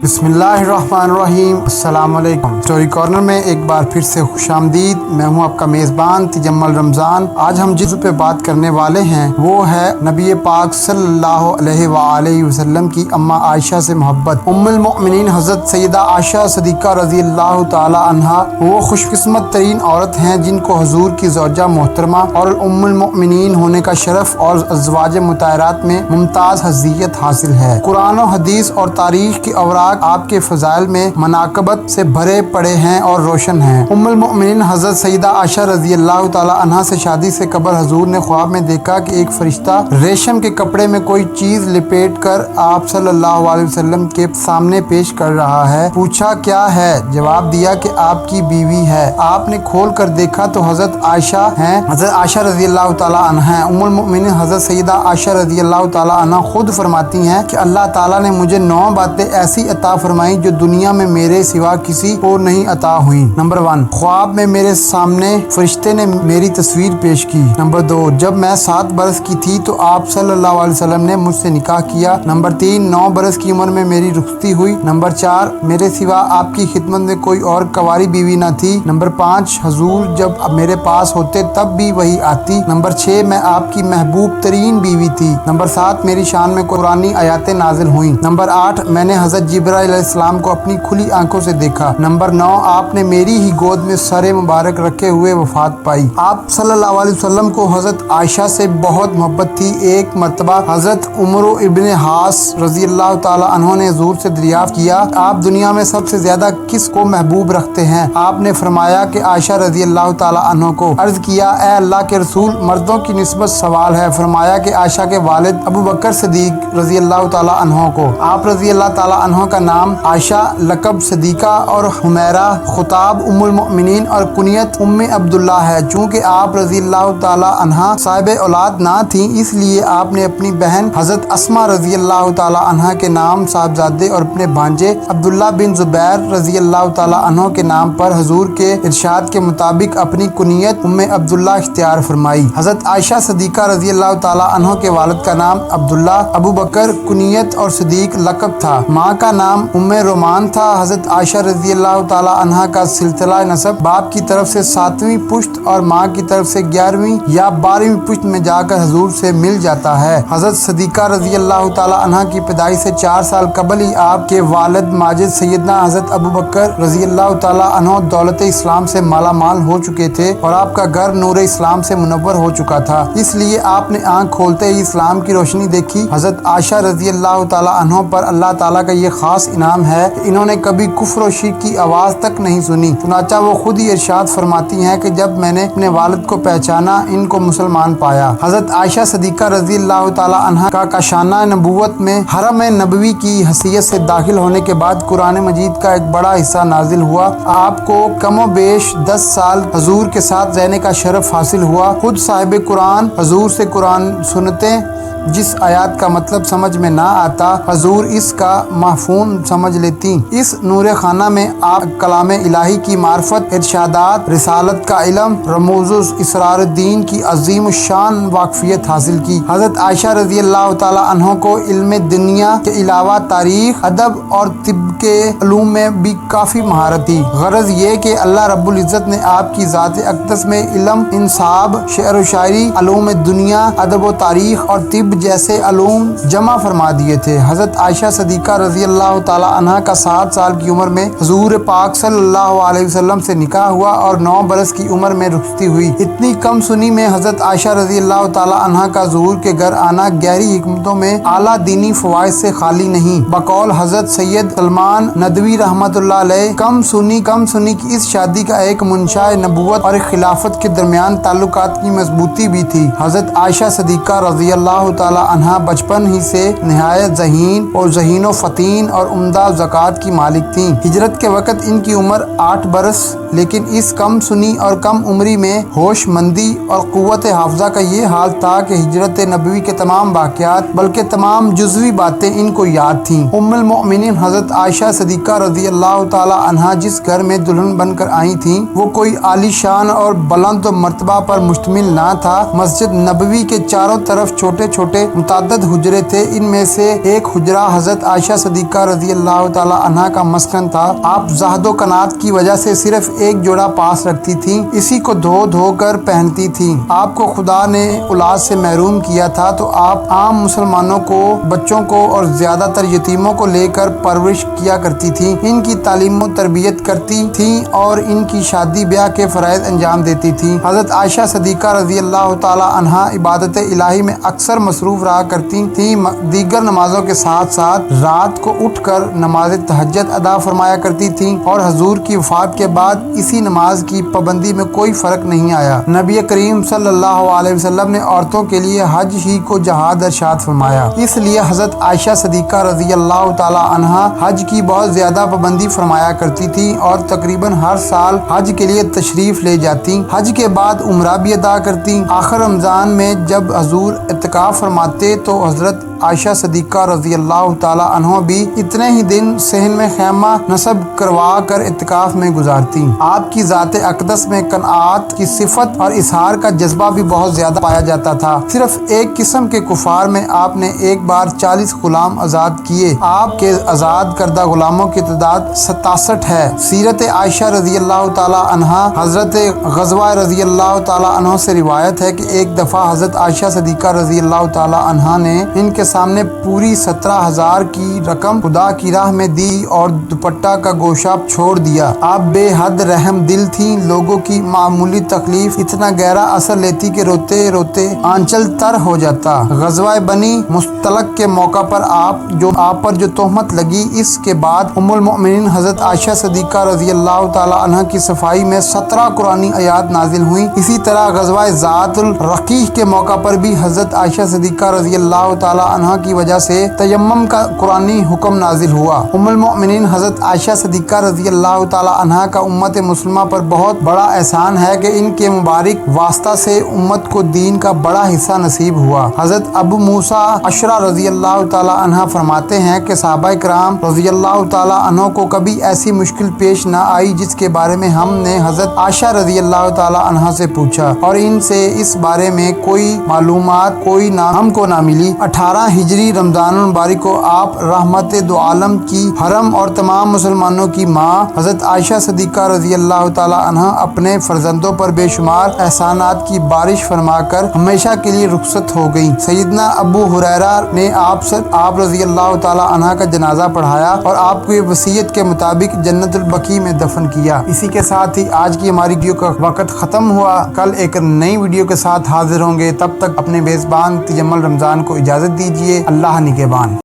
بسم اللہ الرحمن الرحیم۔ السلام علیکم۔ اسٹوری کارنر میں ایک بار پھر سے خوش آمدید۔ میں ہوں آپ کا میزبان تجمل رمضان۔ آج ہم جس پہ بات کرنے والے ہیں وہ ہے نبی پاک صلی اللہ علیہ وآلہ وسلم کی اماں عائشہ سے محبت۔ ام المؤمنین حضرت سیدہ عائشہ صدیقہ رضی اللہ تعالی عنہا وہ خوش قسمت ترین عورت ہیں جن کو حضور کی زوجہ محترمہ اور ام المؤمنین ہونے کا شرف اور ازواج مطہرات میں ممتاز حیثیت حاصل ہے۔ قرآن و حدیث اور تاریخ کے اوراق آپ کے فضائل میں مناقبت سے بھرے پڑے ہیں اور روشن ہیں۔ ام المؤمنین حضرت سیدہ عائشہ رضی اللہ تعالی عنہا سے شادی سے قبل حضور نے خواب میں دیکھا کہ ایک فرشتہ ریشم کے کپڑے میں کوئی چیز لپیٹ کر آپ صلی اللہ علیہ وسلم کے سامنے پیش کر رہا ہے۔ پوچھا کیا ہے؟ جواب دیا کہ آپ کی بیوی ہے۔ آپ نے کھول کر دیکھا تو حضرت عائشہ ہیں۔ حضرت عائشہ رضی اللہ تعالی عنہا ہیں۔ ام المؤمنین حضرت سیدہ عائشہ رضی اللہ تعالی عنہا خود فرماتی ہیں کہ اللہ تعالیٰ نے مجھے 9 باتیں ایسی عطا فرمائی جو دنیا میں میرے سوا کسی کو نہیں عطا ہوئی۔ نمبر 1، خواب میں میرے سامنے فرشتے نے میری تصویر پیش کی۔ نمبر 2، جب میں 7 برس کی تھی تو آپ صلی اللہ علیہ وسلم نے مجھ سے نکاح کیا۔ نمبر 3، 9 برس کی عمر میں میری رخصتی ہوئی۔ نمبر 4، میرے سوا آپ کی خدمت میں کوئی اور کنواری بیوی نہ تھی۔ نمبر 5، حضور جب میرے پاس ہوتے تب بھی وہی آتی۔ نمبر 6، میں آپ کی محبوب ترین بیوی تھی۔ نمبر 7، میری شان میں قرآنی آیاتیں نازل ہوئیں۔ نمبر 8، میں نے حضرت جبرائیل علیہ السلام کو اپنی کھلی آنکھوں سے دیکھا۔ نمبر 9، آپ نے میری ہی گود میں سر مبارک رکھے ہوئے وفات پائی۔ آپ صلی اللہ علیہ وسلم کو حضرت عائشہ سے بہت محبت تھی۔ ایک مرتبہ حضرت عمر ابن حاص رضی اللہ تعالی عنہ نے حضور سے دریافت کیا، آپ دنیا میں سب سے زیادہ کس کو محبوب رکھتے ہیں؟ آپ نے فرمایا کہ عائشہ رضی اللہ تعالی عنہ کو۔ عرض کیا، اے اللہ کے رسول، مردوں کی نسبت سوال ہے۔ فرمایا کہ عائشہ کے والد ابو بکر صدیق رضی اللہ تعالی عنہ کو۔ آپ رضی اللہ تعالی عنہ کا نام عائشہ لقب صدیقہ اور حمیرہ خطاب ام المؤمنین اور کنیت ام عبداللہ ہے۔ چونکہ آپ رضی اللہ تعالی عنہا صاحب اولاد نہ تھیں، اس لیے آپ نے اپنی بہن حضرت اسماء رضی اللہ تعالی عنہا کے نام صاحبزادے اور اپنے بھانجے عبداللہ بن زبیر رضی اللہ تعالی عنہ کے نام پر حضور کے ارشاد کے مطابق اپنی کنیت ام عبداللہ اختیار فرمائی۔ حضرت عائشہ صدیقہ رضی اللہ تعالی عنہ کے والد کا نام عبداللہ، ابو بکر کنیت اور صدیق لقب تھا۔ ماں کا نام ام رومان تھا۔ حضرت عائشہ رضی اللہ تعالی عنہا کا سلسلہ نسب باپ کی طرف سے 7ویں پشت اور ماں کی طرف سے 11ویں یا 12ویں پشت میں جا کر حضور سے مل جاتا ہے۔ حضرت صدیقہ رضی اللہ تعالی عنہا کی پیدائش سے 4 سال قبل ہی آپ کے والد ماجد سیدنا حضرت ابو بکر رضی اللہ تعالی عنہ دولت اسلام سے مالا مال ہو چکے تھے اور آپ کا گھر نور اسلام سے منور ہو چکا تھا، اس لیے آپ نے آنکھ کھولتے ہی اسلام کی روشنی دیکھی۔ حضرت عائشہ رضی اللہ تعالی عنہ پر اللہ تعالیٰ کا یہ خاص انعام ہے کہ انہوں نے کبھی کفر و شرک کی آواز تک نہیں سنی۔ چنانچہ وہ خود ہی ارشاد فرماتی ہیں کہ جب میں نے اپنے والد کو پہچانا، ان کو مسلمان پایا۔ حضرت عائشہ صدیقہ رضی اللہ تعالی عنہا کا کاشانہ نبوت میں حرم نبوی کی حیثیت سے داخل ہونے کے بعد قرآن مجید کا ایک بڑا حصہ نازل ہوا۔ آپ کو کم و بیش 10 سال حضور کے ساتھ رہنے کا شرف حاصل ہوا۔ خود صاحب قرآن حضور سے قرآن سنتے، جس آیات کا مطلب سمجھ میں نہ آتا حضور اس کا مفہوم سمجھ لیتی۔ اس نور خانہ میں آپ کلام الہی کی معرفت، ارشادات، رسالت کا علم، رموز اسرار الدین کی عظیم الشان واقفیت حاصل کی۔ حضرت عائشہ رضی اللہ تعالی عنہ کو علم دنیا کے علاوہ تاریخ، ادب اور طب کے علوم میں بھی کافی مہارت تھی۔ غرض یہ کہ اللہ رب العزت نے آپ کی ذات اقدس میں علم، انصاب، شعر و شاعری، علوم دنیا، ادب و تاریخ اور طب جیسے علوم جمع فرما دیے تھے۔ حضرت عائشہ صدیقہ رضی اللہ تعالی عنہا کا 7 سال کی عمر میں حضور پاک صلی اللہ علیہ وسلم سے نکاح ہوا اور 9 برس کی عمر میں رخصتی ہوئی۔ اتنی کم سنی میں حضرت عائشہ رضی اللہ تعالی عنہا کا حضور کے گھر آنا گہری حکمتوں میں اعلیٰ دینی فوائد سے خالی نہیں۔ بقول حضرت سید سلمان ندوی رحمۃ اللہ علیہ، کم سنی کی اس شادی کا ایک منشاء نبوت اور خلافت کے درمیان تعلقات کی مضبوطی بھی تھی۔ حضرت عائشہ صدیقہ رضی اللہ تعالی عنہا بچپن ہی سے نہایت ذہین و فتین اور عمدہ زکوٰۃ کی مالک تھیں۔ ہجرت کے وقت ان کی عمر 8 برس، لیکن اس کم سنی اور کم عمری میں ہوش مندی اور قوت حافظہ کا یہ حال تھا کہ ہجرت نبوی کے تمام واقعات بلکہ تمام جزوی باتیں ان کو یاد تھیں۔ ام المؤمنین حضرت عائشہ عائشہ صدیقہ رضی اللہ تعالی عنہا جس گھر میں دلہن بن کر آئی تھیں وہ کوئی عالی شان اور بلند مرتبہ پر مشتمل نہ تھا۔ مسجد نبوی کے چاروں طرف چھوٹے چھوٹے متعدد حجرے تھے۔ ان میں سے ایک حجرہ حضرت عائشہ صدیقہ رضی اللہ تعالی عنہا کا مسکن تھا۔ آپ زہد و قناعت کی وجہ سے صرف ایک جوڑا پاس رکھتی تھیں، اسی کو دھو دھو کر پہنتی تھیں۔ آپ کو خدا نے اولاد سے محروم کیا تھا تو آپ عام مسلمانوں کو، بچوں کو اور زیادہ تر یتیموں کو لے کر پرورش کیا کرتی تھیں، ان کی تعلیم و تربیت کرتی تھیں اور ان کی شادی بیاہ کے فرائض انجام دیتی تھیں۔ حضرت عائشہ صدیقہ رضی اللہ تعالی عنہا عبادت الہی میں اکثر مصروف رہا کرتی تھیں۔ دیگر نمازوں کے ساتھ ساتھ رات کو اٹھ کر نماز تہجد ادا فرمایا کرتی تھیں اور حضور کی وفات کے بعد اسی نماز کی پابندی میں کوئی فرق نہیں آیا۔ نبی کریم صلی اللہ علیہ وسلم نے عورتوں کے لیے حج ہی کو جہاد ارشاد فرمایا، اس لیے حضرت عائشہ صدیقہ رضی اللہ تعالی عنہا حج کی بہت زیادہ پابندی فرمایا کرتی تھی اور تقریباً ہر سال حج کے لیے تشریف لے جاتی۔ حج کے بعد عمرہ بھی ادا کرتی۔ آخر رمضان میں جب حضور اعتکاف فرماتے تو حضرت عائشہ صدیقہ رضی اللہ تعالی عنہ بھی اتنے ہی دن صحن میں خیمہ نصب کروا کر اعتکاف میں گزارتی۔ آپ کی ذات اقدس میں قناعت کی صفت اور اظہار کا جذبہ بھی بہت زیادہ پایا جاتا تھا۔ صرف ایک قسم کے کفار میں آپ نے ایک بار 40 غلام آزاد کیے۔ آپ کے آزاد کردہ غلاموں کی تعداد 67 ہے۔ سیرت عائشہ رضی اللہ تعالی عنہا حضرت غزوہ رضی اللہ تعالی عنہ سے روایت ہے کہ ایک دفعہ حضرت عائشہ صدیقہ رضی اللہ تعالی عنہا نے ان کے سامنے پوری 17,000 کی رقم خدا کی راہ میں دی اور دوپٹہ کا گوشاب چھوڑ دیا۔ آپ بے حد رحم دل تھیں، لوگوں کی معمولی تکلیف اتنا گہرا اثر لیتی کہ روتے روتے آنچل تر ہو جاتا۔ غزوہ بنی مستلق کے موقع پر آپ پر جو تہمت لگی، اس کے بعد ام المؤمنین حضرت عائشہ صدیقہ رضی اللہ تعالی عنہ کی صفائی میں 17 قرآنی آیات نازل ہوئیں۔ اسی طرح غزوہ ذات الرقیع کے موقع پر بھی حضرت عائشہ صدیقہ رضی اللہ تعالی عنہ کی وجہ سے تیمم کا قرآنی حکم نازل ہوا۔ ام المؤمنین حضرت عائشہ صدیقہ رضی اللہ تعالی عنہ کا امت مسلمہ پر بہت بڑا احسان ہے کہ ان کے مبارک واسطہ سے امت کو دین کا بڑا حصہ نصیب ہوا۔ حضرت ابو موسیٰ اشعری رضی اللہ تعالی عنہ فرماتے ہیں کہ صحابہ کرام رضی اللہ تعالی عنہ کو کبھی ایسی مشکل پیش نہ آئی جس کے بارے میں ہم نے حضرت عائشہ رضی اللہ تعالی عنہ سے پوچھا اور ان سے اس بارے میں کوئی معلومات ہم کو نہ ملی۔ 18 ہجری رمضان المبارک کو آپ رحمت دو عالم کی حرم اور تمام مسلمانوں کی ماں حضرت عائشہ صدیقہ رضی اللہ تعالی عنہ اپنے فرزندوں پر بے شمار احسانات کی بارش فرما کر ہمیشہ کے لیے رخصت ہو گئیں۔ سیدنا ابو ہریرہ نے آپ رضی اللہ تعالی عنہ کا جنازہ پڑھایا اور آپ کی وصیت کے مطابق جنت البقیع میں دفن کیا۔ اسی کے ساتھ ہی آج کی ہماری ویڈیو کا وقت ختم ہوا۔ کل ایک نئی ویڈیو کے ساتھ حاضر ہوں گے، تب تک اپنے میزبان تجمل رمضان کو اجازت دیجیے۔ اللہ نگہبان۔